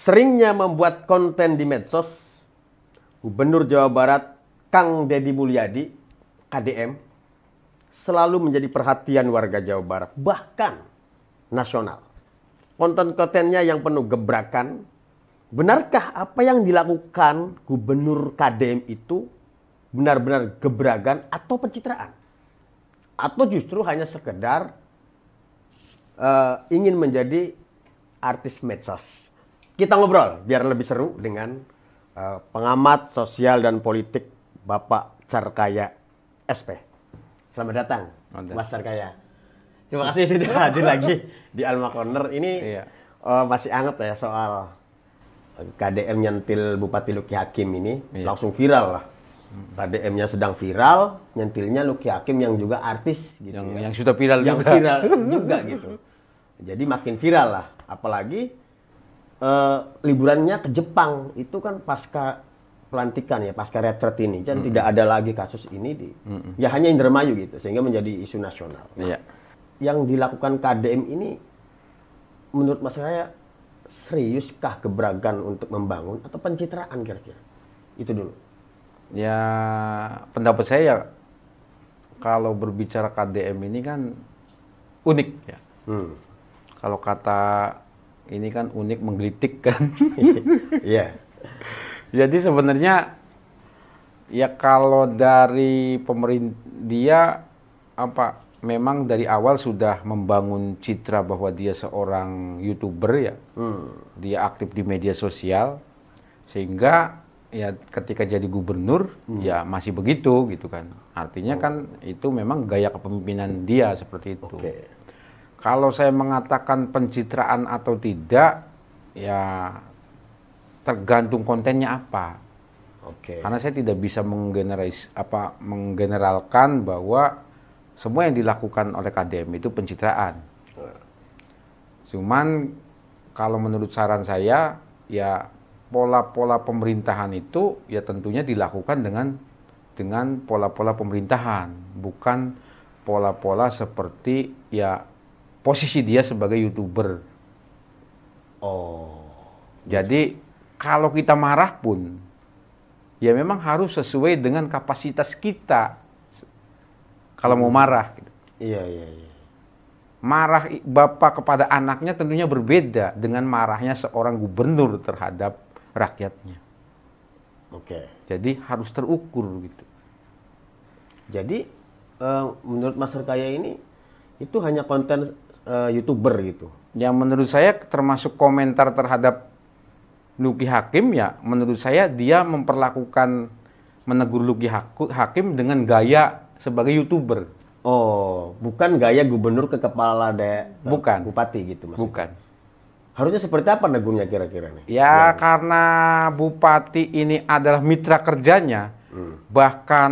seringnya membuat konten di medsos, Gubernur Jawa Barat Kang Deddy Mulyadi, KDM, selalu menjadi perhatian warga Jawa Barat, bahkan nasional. Konten-kontennya yang penuh gebrakan. Benarkah apa yang dilakukan Gubernur KDM itu benar-benar gebrakan atau pencitraan? Atau justru hanya sekedar ingin menjadi artis medsos? Kita ngobrol biar lebih seru dengan pengamat sosial dan politik Bapak Carkaya SP. Selamat datang, Mas Carkaya. Terima kasih sudah hadir lagi di Alma Corner. Ini masih hangat ya soal KDM nyentil Bupati Luki Hakim ini. Langsung viral lah. KDM-nya sedang viral, nyentilnya Luki Hakim yang juga artis gitu. Yang sudah viral yang juga. Viral juga gitu. Jadi makin viral lah. Apalagi liburannya ke Jepang itu kan pasca pelantikan ya, pasca retret ini. Dan tidak ada lagi kasus ini ya hanya Indramayu gitu, sehingga menjadi isu nasional. Nah, yang dilakukan KDM ini menurut Mas saya seriuskah gebrakan untuk membangun atau pencitraan kira-kira? Itu dulu. Ya, pendapat saya kalau berbicara KDM ini kan unik ya. Kalau kata ini kan unik menggelitik kan. Iya. Jadi sebenarnya ya kalau dari pemerintah dia memang dari awal sudah membangun citra bahwa dia seorang YouTuber ya. Dia aktif di media sosial sehingga ya ketika jadi gubernur ya masih begitu gitu kan. Artinya kan itu memang gaya kepemimpinan dia seperti itu. Kalau saya mengatakan pencitraan atau tidak ya tergantung kontennya apa. Karena saya tidak bisa menggeneralkan bahwa semua yang dilakukan oleh KDM itu pencitraan. Cuman kalau menurut saran saya ya pola-pola pemerintahan itu ya tentunya dilakukan dengan pola-pola pemerintahan, bukan pola-pola seperti ya posisi dia sebagai YouTuber. Jadi kalau kita marah pun ya memang harus sesuai dengan kapasitas kita. Kalau mau marah gitu. Iya. Marah bapak kepada anaknya tentunya berbeda dengan marahnya seorang gubernur terhadap rakyatnya. Jadi harus terukur gitu. Jadi menurut Mas Carkaya ini itu hanya konten YouTuber gitu. Yang menurut saya termasuk komentar terhadap Luki Hakim ya menurut saya dia menegur Luki Hakim dengan gaya sebagai YouTuber. Bukan gaya gubernur ke kepala bupati gitu maksudnya. Bukan. Harusnya seperti apa negurnya kira-kira nih? Ya karena bupati ini adalah mitra kerjanya, bahkan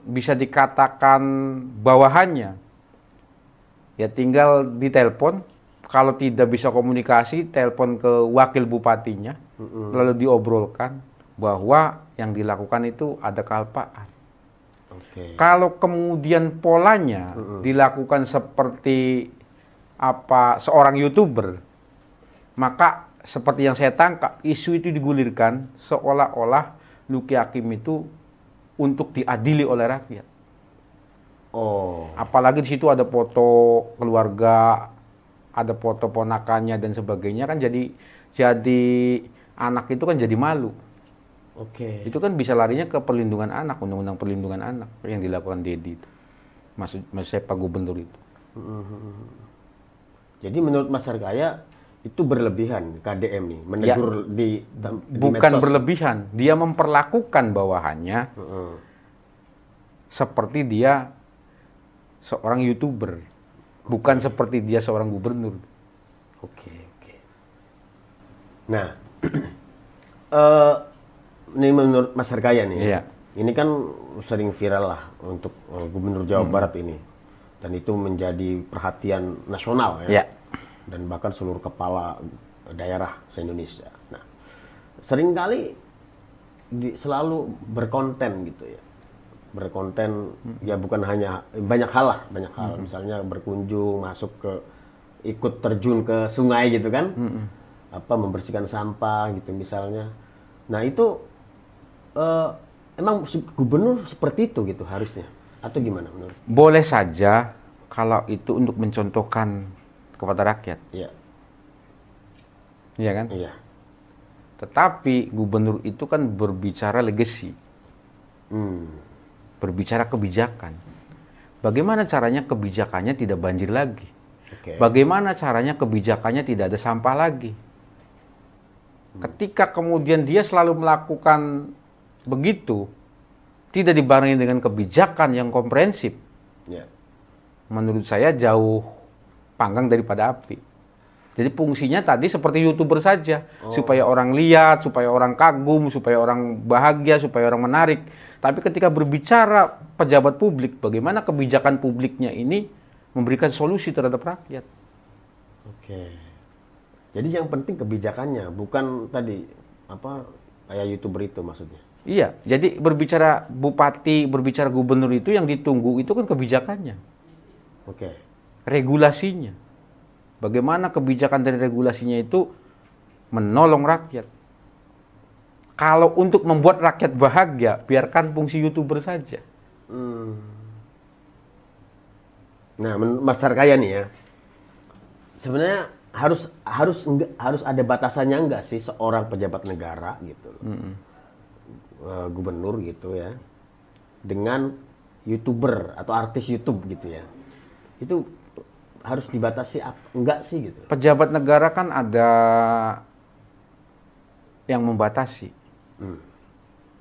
bisa dikatakan bawahannya. Ya tinggal ditelepon, kalau tidak bisa komunikasi, telepon ke wakil bupatinya, lalu diobrolkan bahwa yang dilakukan itu ada kealpaan. Kalau kemudian polanya dilakukan seperti seorang YouTuber, maka seperti yang saya tangkap, isu itu digulirkan seolah-olah Luki Hakim itu untuk diadili oleh rakyat. Apalagi di situ ada foto keluarga, ada foto ponakannya dan sebagainya kan jadi anak itu kan jadi malu. Itu kan bisa larinya ke perlindungan anak, undang-undang perlindungan anak yang dilakukan Deddy itu. Maksud saya Pak Gubernur itu. Jadi menurut Mas Carkaya itu berlebihan KDM nih menegur di bukan medsos. Berlebihan, dia memperlakukan bawahannya seperti dia seorang YouTuber, bukan seperti dia seorang gubernur. Nah, ini menurut Mas Carkaya nih, ini kan sering viral lah untuk Gubernur Jawa Barat ini, dan itu menjadi perhatian nasional ya, dan bahkan seluruh kepala daerah se-Indonesia. Nah, seringkali selalu berkonten gitu ya, ya bukan hanya banyak hal, misalnya berkunjung, masuk ke ikut terjun ke sungai gitu kan. membersihkan sampah gitu misalnya. Nah itu emang gubernur seperti itu gitu harusnya atau gimana menurut? Boleh saja kalau itu untuk mencontohkan kepada rakyat, Iya. iya kan? Iya. Tetapi gubernur itu kan berbicara legacy, berbicara kebijakan. Bagaimana caranya kebijakannya tidak banjir lagi? Oke. Bagaimana caranya kebijakannya tidak ada sampah lagi? Ketika kemudian dia selalu melakukan begitu, tidak dibarengi dengan kebijakan yang komprehensif, Iya. menurut saya jauh panggang daripada api. Jadi fungsinya tadi seperti YouTuber saja, supaya orang lihat, supaya orang kagum, supaya orang bahagia, supaya orang menarik. Tapi ketika berbicara pejabat publik, bagaimana kebijakan publiknya ini memberikan solusi terhadap rakyat. Oke. Jadi yang penting kebijakannya, bukan tadi kayak YouTuber itu maksudnya. Iya, jadi berbicara bupati, berbicara gubernur itu yang ditunggu itu kan kebijakannya, Oke. regulasinya. Bagaimana kebijakan dari regulasinya itu menolong rakyat. Kalau untuk membuat rakyat bahagia, biarkan fungsi YouTuber saja. Nah, Mas Carkaya nih ya, sebenarnya harus ada batasannya enggak sih seorang pejabat negara gitu loh. Gubernur gitu ya, dengan YouTuber atau artis YouTube gitu ya, itu harus dibatasi enggak sih gitu? Pejabat negara kan ada yang membatasi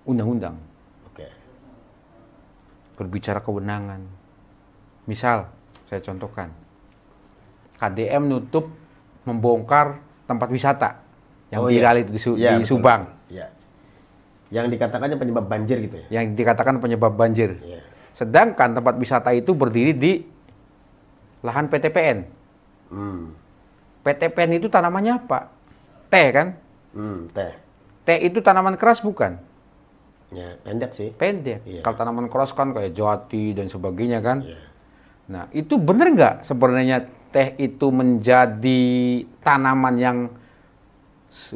undang-undang, Oke. berbicara kewenangan. Misal, saya contohkan, KDM nutup membongkar tempat wisata yang viral itu di Subang. Iya. Yang dikatakannya penyebab banjir gitu ya? Yang dikatakan penyebab banjir. Iya. Sedangkan tempat wisata itu berdiri di lahan PTPN. PTPN itu tanamannya apa? Teh kan? Teh. Teh itu tanaman keras bukan? Ya, pendek sih. Pendek. Iya. Kalau tanaman keras kan kayak jati dan sebagainya kan? Iya. Nah, itu benar nggak sebenarnya teh itu menjadi tanaman yang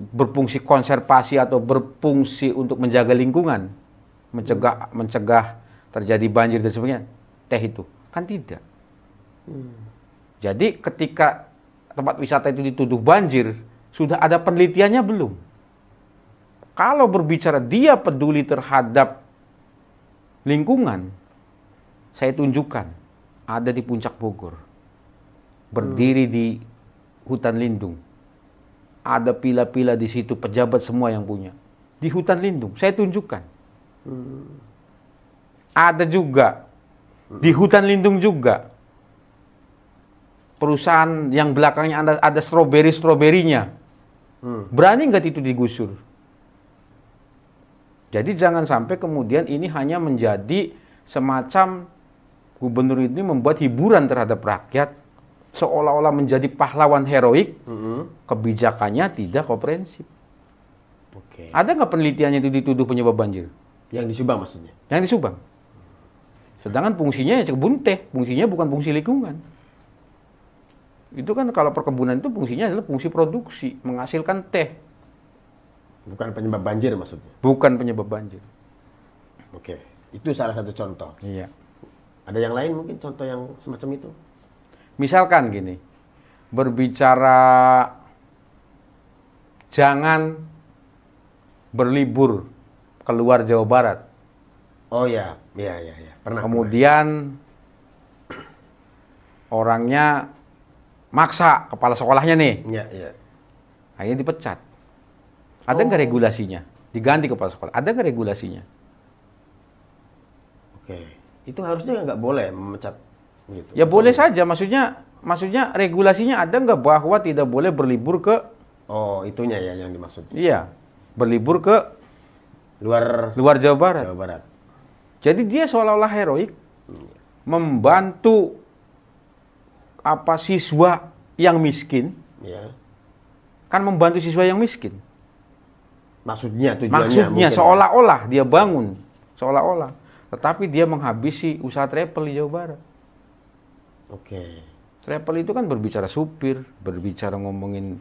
berfungsi konservasi atau berfungsi untuk menjaga lingkungan, mencegah terjadi banjir dan sebagainya? Teh itu kan tidak. Jadi ketika tempat wisata itu dituduh banjir, sudah ada penelitiannya belum? Kalau berbicara dia peduli terhadap lingkungan, saya tunjukkan ada di Puncak Bogor. Berdiri di hutan lindung. Ada pila-pila di situ, pejabat semua yang punya. Di hutan lindung, saya tunjukkan. Ada juga, di hutan lindung juga, perusahaan yang belakangnya ada stroberi-stroberinya. Berani nggak itu digusur? Jadi jangan sampai kemudian ini hanya menjadi semacam gubernur ini membuat hiburan terhadap rakyat, seolah-olah menjadi pahlawan heroik, kebijakannya tidak komprehensif. Oke. Ada nggak penelitiannya itu dituduh penyebab banjir? Yang di Subang maksudnya? Yang di Subang. Sedangkan fungsinya ya kebun teh, fungsinya bukan fungsi lingkungan. Itu kan kalau perkebunan itu fungsinya adalah fungsi produksi, menghasilkan teh. Bukan penyebab banjir maksudnya? Bukan penyebab banjir. Oke. Itu salah satu contoh. Iya. Ada yang lain mungkin contoh yang semacam itu? Misalkan gini, berbicara jangan berlibur keluar Jawa Barat. Oh ya. Pernah. Kemudian orangnya maksa, kepala sekolahnya nih, Iya. akhirnya dipecat. Ada nggak regulasinya? Diganti kepala sekolah. Ada nggak regulasinya? Oke. Itu harusnya nggak boleh memecat gitu. Ya boleh saja. Maksudnya regulasinya ada nggak bahwa tidak boleh berlibur ke? Oh, itunya ya yang dimaksud. Iya, berlibur ke Luar Jawa Barat. Jawa Barat. Jadi dia seolah-olah heroik membantu siswa yang miskin, Ya. kan membantu siswa yang miskin. Maksudnya Maksudnya mungkin seolah-olah dia bangun, seolah-olah. Tetapi dia menghabisi usaha travel di Jawa Barat. Oke. Travel itu kan berbicara supir, berbicara ngomongin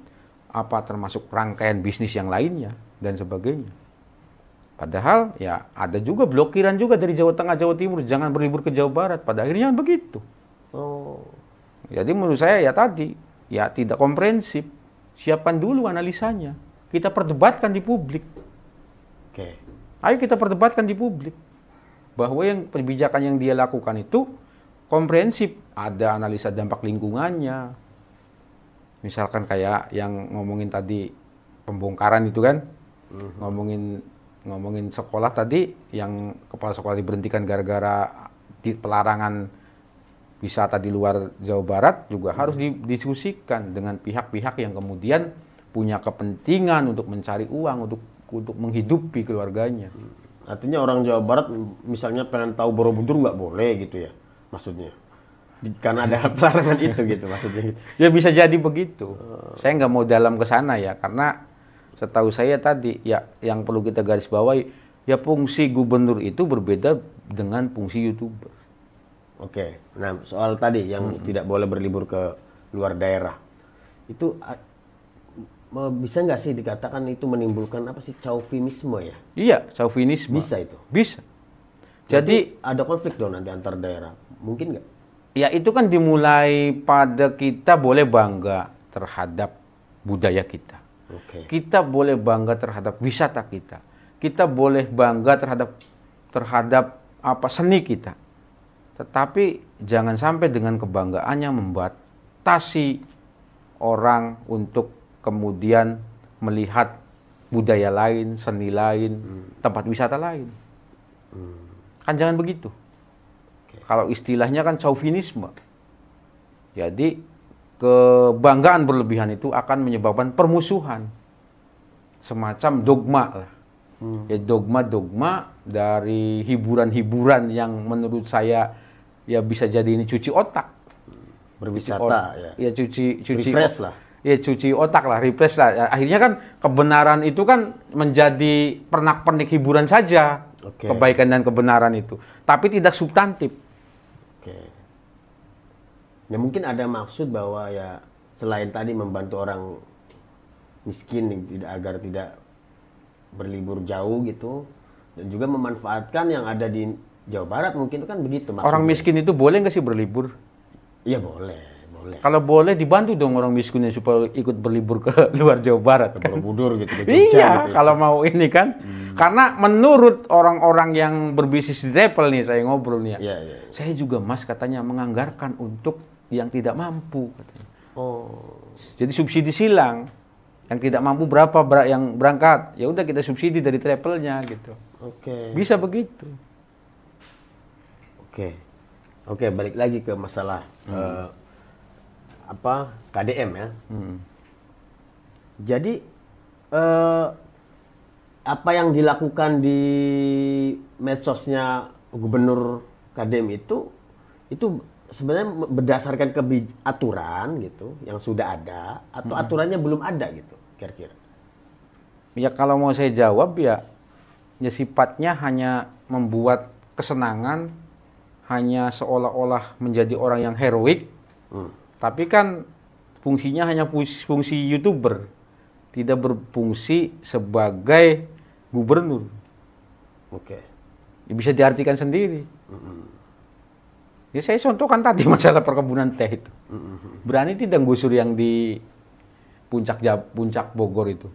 termasuk rangkaian bisnis yang lainnya dan sebagainya. Padahal ya ada juga blokiran juga dari Jawa Tengah, Jawa Timur, jangan berlibur ke Jawa Barat. Pada akhirnya begitu. Oh. Jadi menurut saya ya tadi, ya tidak komprehensif. Siapkan dulu analisanya. Kita perdebatkan di publik. Oke. Ayo kita perdebatkan di publik. Bahwa yang kebijakan yang dia lakukan itu komprehensif. Ada analisa dampak lingkungannya. Misalkan kayak yang ngomongin tadi pembongkaran itu kan. Ngomongin sekolah tadi, yang kepala sekolah diberhentikan gara-gara pelarangan wisata di luar Jawa Barat juga harus didiskusikan dengan pihak-pihak yang kemudian punya kepentingan untuk mencari uang untuk menghidupi keluarganya. Artinya orang Jawa Barat misalnya pengen tahu Borobudur nggak boleh gitu ya, maksudnya? Karena ada pelarangan itu gitu maksudnya. Ya bisa jadi begitu. Saya nggak mau dalam ke sana ya, karena setahu saya tadi ya yang perlu kita garis bawahi ya fungsi gubernur itu berbeda dengan fungsi YouTuber. Oke, nah soal tadi yang tidak boleh berlibur ke luar daerah, itu bisa nggak sih dikatakan itu menimbulkan apa sih, chauvinisme ya? Iya, chauvinisme. Bisa itu? Bisa. Jadi ada konflik dong nanti antar daerah, mungkin nggak? Ya itu kan dimulai pada kita boleh bangga terhadap budaya kita. Oke. Kita boleh bangga terhadap wisata kita. Kita boleh bangga terhadap apa seni kita. Tetapi jangan sampai dengan kebanggaannya membatasi orang untuk kemudian melihat budaya lain, seni lain, tempat wisata lain. Kan jangan begitu. Kalau istilahnya kan chauvinisme. Jadi kebanggaan berlebihan itu akan menyebabkan permusuhan. Semacam dogma lah. Ya dogma-dogma dari hiburan-hiburan yang menurut saya ya bisa jadi ini cuci otak. Berwisata ya. Ya cuci refresh lah. Ya cuci otak lah, refresh lah. Ya, akhirnya kan kebenaran itu kan menjadi pernak-pernik hiburan saja. Oke. Kebaikan dan kebenaran itu. Tapi tidak substantif. Oke. Ya mungkin ada maksud bahwa ya selain tadi membantu orang miskin agar tidak berlibur jauh gitu, dan juga memanfaatkan yang ada di Jawa Barat, mungkin kan begitu maksudnya. Orang miskin itu boleh nggak sih berlibur? Iya boleh. Kalau boleh dibantu dong orang miskinnya supaya ikut berlibur ke luar Jawa Barat. Ke Borobudur gitu, ke Jogja Iya, gitu ya. kalau mau ini kan. Karena menurut orang-orang yang berbisnis di travel nih, saya ngobrol nih ya. Iya. Saya juga Mas katanya menganggarkan untuk yang tidak mampu. Katanya. Oh. Jadi subsidi silang. Yang tidak mampu berapa yang berangkat. Ya udah kita subsidi dari travelnya gitu. Oke. Bisa begitu. Oke, balik lagi ke masalah KDM ya. Jadi apa yang dilakukan di medsosnya Gubernur KDM itu sebenarnya berdasarkan aturan gitu yang sudah ada atau aturannya belum ada gitu kira-kira. Ya kalau mau saya jawab ya sifatnya hanya membuat kesenangan, hanya seolah-olah menjadi orang yang heroik. Tapi kan fungsinya hanya fungsi YouTuber, tidak berfungsi sebagai gubernur. Oke. Ya, bisa diartikan sendiri. Ya saya contohkan tadi masalah perkebunan teh itu. Berani tidak gusur yang di puncak Bogor itu.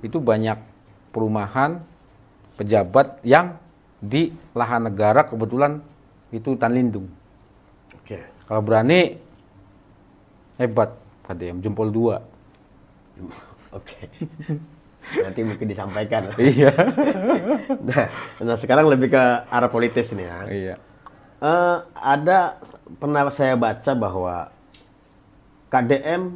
Itu banyak perumahan, pejabat yang di lahan negara kebetulan itu hutan lindung. Oke. Kalau berani hebat, KDM jempol 2. Oke. Nanti mungkin disampaikan. Iya. Nah, sekarang lebih ke arah politis nih ya. Iya. Pernah saya baca bahwa KDM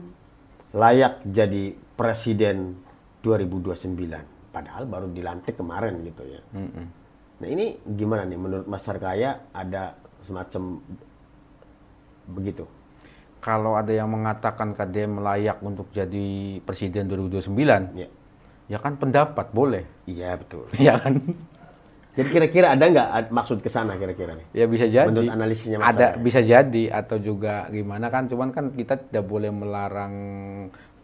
layak jadi presiden 2029. Padahal baru dilantik kemarin gitu ya. Nah ini gimana nih menurut Mas Sarkaya, ada semacam begitu? Kalau ada yang mengatakan KDM layak untuk jadi presiden 2029, ya kan pendapat boleh. Iya betul. Iya kan? Jadi kira-kira ada nggak maksud ke sana kira-kira nih? Ya bisa jadi. Menurut analisisnya Mas ada Sarkaya. bisa jadi atau juga gimana kan? Cuman kan kita tidak boleh melarang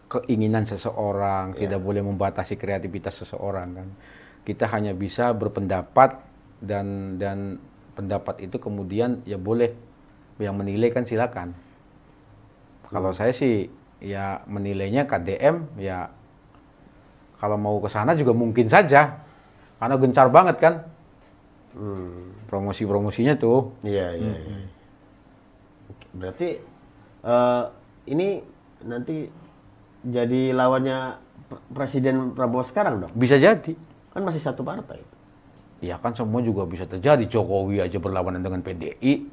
keinginan seseorang, tidak boleh membatasi kreativitas seseorang kan. Kita hanya bisa berpendapat dan pendapat itu kemudian ya boleh, yang menilai kan silakan. Kalau saya sih ya menilainya KDM ya kalau mau ke sana juga mungkin saja karena gencar banget kan. Promosi-promosinya tuh. Iya. Berarti ini nanti jadi lawannya Presiden Prabowo sekarang dong? Bisa jadi. Kan masih satu partai. Ya kan semua juga bisa terjadi. Jokowi aja berlawanan dengan PDI.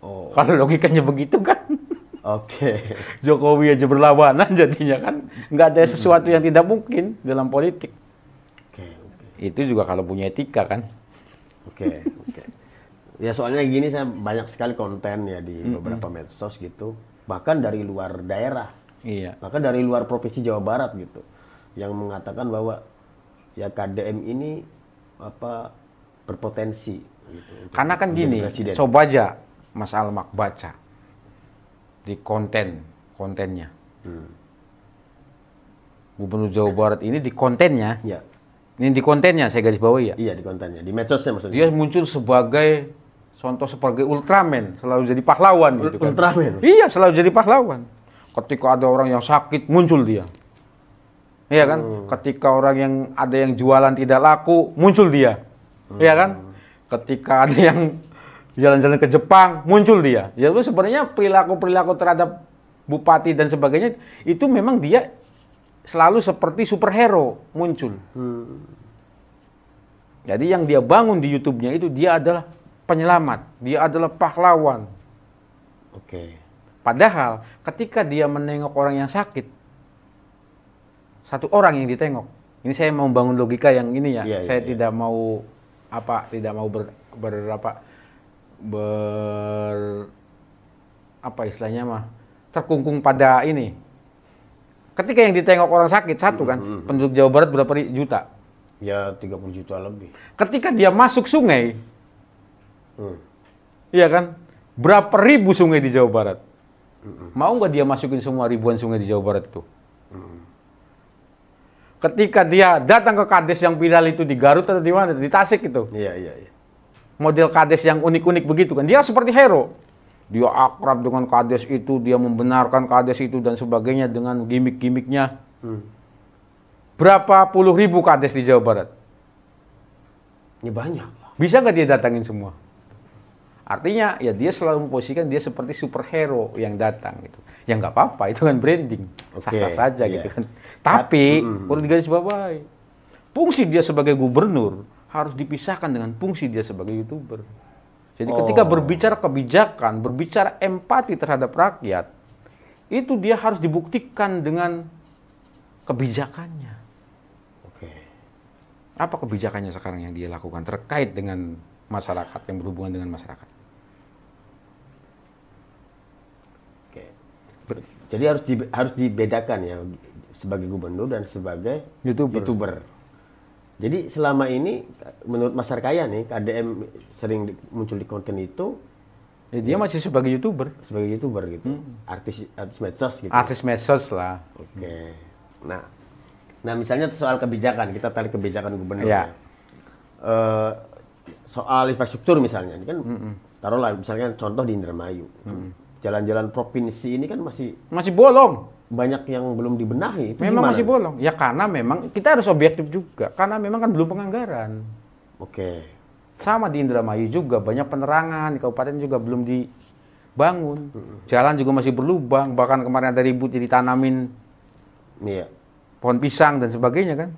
Oh. Kalau logikanya begitu kan. Oke. Jokowi aja berlawanan jadinya kan. Nggak ada sesuatu yang tidak mungkin dalam politik. Oke. Itu juga kalau punya etika kan. Oke. Ya soalnya gini, saya banyak sekali konten ya di beberapa medsos gitu. Bahkan dari luar daerah. Iya. Bahkan dari luar Provinsi Jawa Barat gitu. Yang mengatakan bahwa ya KDM ini berpotensi gitu. Karena kan gini, coba aja Mas Almak baca di kontennya. Gubernur Jawa Barat ini di kontennya. Ya. Ini di kontennya saya garis bawahi ya. Iya, di kontennya, di medsosnya maksudnya. Dia muncul sebagai sebagai Ultraman, selalu jadi pahlawan gitu kan. Ultraman. Iya, selalu jadi pahlawan. Ketika ada orang yang sakit muncul dia. Iya kan? Ketika orang yang ada yang jualan tidak laku, muncul dia. Iya kan? Ketika ada yang jalan-jalan ke Jepang, muncul dia. Ya itu sebenarnya perilaku-perilaku terhadap bupati dan sebagainya itu memang dia selalu seperti superhero muncul. Jadi yang dia bangun di YouTube-nya itu dia adalah penyelamat, dia adalah pahlawan. Oke. Padahal ketika dia menengok orang yang sakit, satu orang yang ditengok. Ini saya mau bangun logika yang ini ya. Saya tidak mau istilahnya mah terkungkung pada ini. Ketika yang ditengok orang sakit satu kan, penduduk Jawa Barat berapa juta? Ya 30 juta lebih. Ketika dia masuk sungai, iya kan? Berapa ribu sungai di Jawa Barat? Mau nggak dia masukin semua ribuan sungai di Jawa Barat itu? Ketika dia datang ke kades yang viral itu di Garut atau di mana? Di Tasik itu. Iya. Model kades yang unik-unik begitu kan. Dia seperti hero. Dia akrab dengan kades itu, dia membenarkan kades itu dan sebagainya dengan gimmick-gimmicknya. Berapa puluh ribu kades di Jawa Barat? Ya banyak. Bisa nggak dia datangin semua? Artinya ya dia selalu memposisikan dia seperti superhero yang datang gitu. Ya nggak apa-apa, itu kan branding. Sah-sah saja gitu kan. Tapi perlu digarisbawahi. Fungsi dia sebagai gubernur harus dipisahkan dengan fungsi dia sebagai YouTuber. Jadi ketika berbicara kebijakan, berbicara empati terhadap rakyat, itu dia harus dibuktikan dengan kebijakannya. Oke. Apa kebijakannya sekarang yang dia lakukan terkait dengan masyarakat, yang berhubungan dengan masyarakat? Oke. Jadi harus dibedakan ya sebagai gubernur dan sebagai YouTuber. Jadi selama ini menurut Mas Sarkaya nih KDM sering muncul di konten itu ya, dia masih sebagai YouTuber gitu. Artis medsos gitu. Artis medsos lah. Oke. Nah misalnya soal kebijakan, kita tarik kebijakan gubernur ya. Soal infrastruktur misalnya, ini kan taruhlah misalnya contoh di Indramayu. Jalan-jalan provinsi ini kan masih bolong. Banyak yang belum dibenahi. Itu memang gimana? Masih bolong. Ya karena memang kita harus objektif juga. Karena memang kan belum penganggaran. Oke. Sama di Indramayu juga banyak penerangan, di kabupaten juga belum dibangun. Jalan juga masih berlubang. Bahkan kemarin ada ribut ditanamin pohon pisang dan sebagainya kan.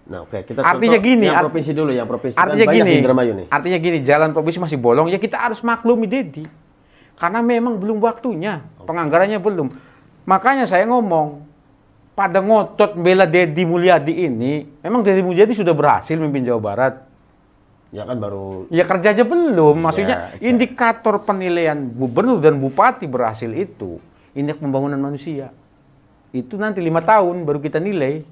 Nah, oke, kita artinya gini, yang provinsi dulu, yang provinsi artinya kan banyak gini, di Indramayu nih. Artinya gini, jalan provinsi masih bolong, ya kita harus maklumi Dedi. Karena memang belum waktunya, penganggarannya belum. Makanya saya ngomong, pada ngotot membela Deddy Mulyadi ini, memang Deddy Mulyadi sudah berhasil memimpin Jawa Barat. Ya kan baru... Ya kerja aja belum, maksudnya indikator penilaian gubernur dan bupati berhasil itu, indeks pembangunan manusia. Itu nanti 5 tahun baru kita nilai.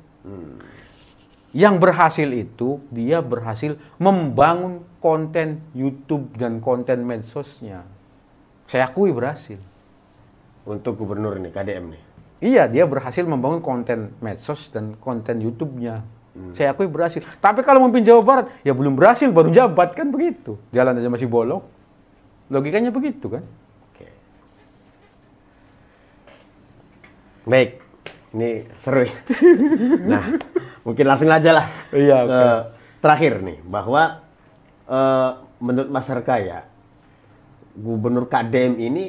Yang berhasil itu, dia berhasil membangun konten YouTube dan konten medsosnya. Saya akui berhasil. Untuk gubernur ini, KDM nih? Iya, dia berhasil membangun konten medsos dan konten YouTube-nya. Saya akui berhasil. Tapi kalau memimpin Jawa Barat, ya belum berhasil, baru jabat kan begitu. Jalan aja masih bolong. Logikanya begitu kan? Oke. Baik, ini seru ya. Nah, mungkin langsung aja lah. Iya, ke terakhir nih, bahwa menurut Mas Harkaya, Gubernur KDM ini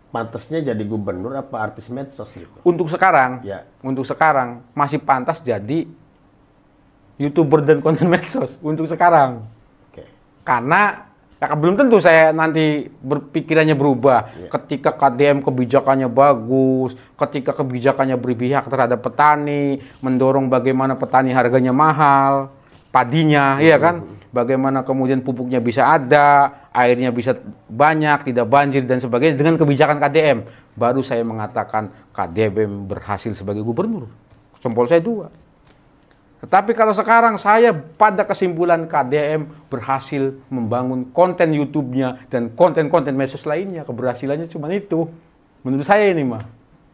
pantasnya jadi gubernur apa artis medsos gitu? Untuk sekarang, Ya. untuk sekarang masih pantas jadi YouTuber dan konten medsos untuk sekarang. Oke. Karena ya, belum tentu saya nanti berpikirannya berubah. Ya. Ketika KDM kebijakannya bagus, ketika kebijakannya berpihak terhadap petani, mendorong bagaimana petani harganya mahal, padinya, iya kan? Bagaimana kemudian pupuknya bisa ada, airnya bisa banyak, tidak banjir dan sebagainya dengan kebijakan KDM. Baru saya mengatakan KDM berhasil sebagai gubernur. Jempol saya 2. Tetapi kalau sekarang saya pada kesimpulan KDM berhasil membangun konten YouTube-nya dan konten-konten medsos lainnya. Keberhasilannya cuma itu. Menurut saya ini mah.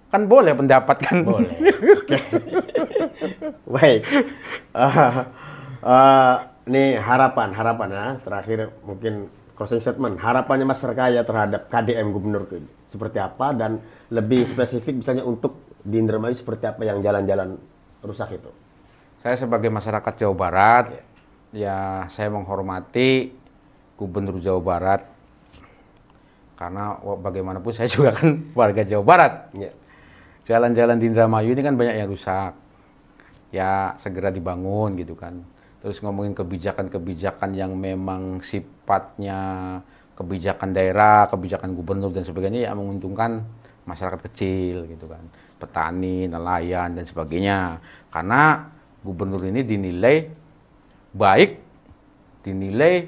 Kan boleh pendapat kan? Boleh. Oke. Baik. Nih harapan ya. Terakhir mungkin closing statement. Harapannya Mas Harkaya terhadap KDM gubernur seperti apa, dan lebih spesifik misalnya untuk di Indramayu seperti apa yang jalan-jalan rusak itu. Saya sebagai masyarakat Jawa Barat, ya saya menghormati Gubernur Jawa Barat. Karena bagaimanapun saya juga kan warga Jawa Barat. Ya. Jalan-jalan di Indramayu ini kan banyak yang rusak. Ya segera dibangun gitu kan. Terus ngomongin kebijakan-kebijakan yang memang sifatnya kebijakan daerah, kebijakan gubernur dan sebagainya yang menguntungkan masyarakat kecil gitu kan. Petani, nelayan dan sebagainya. Karena gubernur ini dinilai baik, dinilai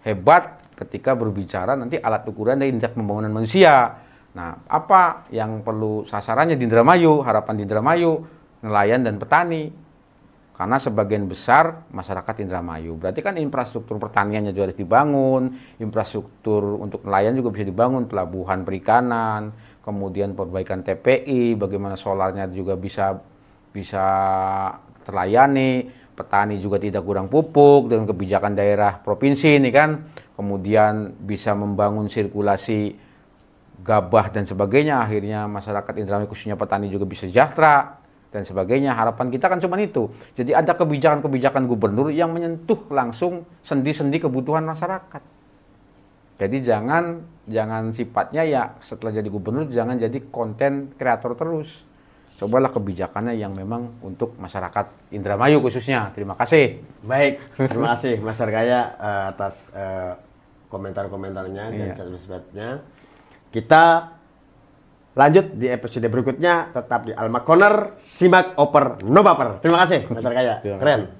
hebat ketika berbicara nanti alat ukuran dari indeks pembangunan manusia. Nah, apa yang perlu sasarannya di Indramayu, harapan di Indramayu, nelayan dan petani. Karena sebagian besar masyarakat Indramayu. Berarti kan infrastruktur pertaniannya juga harus dibangun, infrastruktur untuk nelayan juga bisa dibangun, pelabuhan perikanan, kemudian perbaikan TPI, bagaimana solarnya juga bisa terlayani, petani juga tidak kurang pupuk dengan kebijakan daerah provinsi ini kan, kemudian bisa membangun sirkulasi gabah dan sebagainya, akhirnya masyarakat Indramayu khususnya petani juga bisa sejahtera dan sebagainya. Harapan kita kan cuma itu. Jadi ada kebijakan-kebijakan gubernur yang menyentuh langsung sendi-sendi kebutuhan masyarakat. Jadi jangan sifatnya ya setelah jadi gubernur jangan jadi konten kreator terus. Cobalah kebijakannya yang memang untuk masyarakat Indramayu khususnya. Terima kasih. Baik, terima kasih Mas Harkaya atas komentar-komentarnya dan statement-statementnya. Kita lanjut di episode berikutnya, tetap di Alma Corner, simak oper no baper. Terima kasih Mas Harkaya, keren.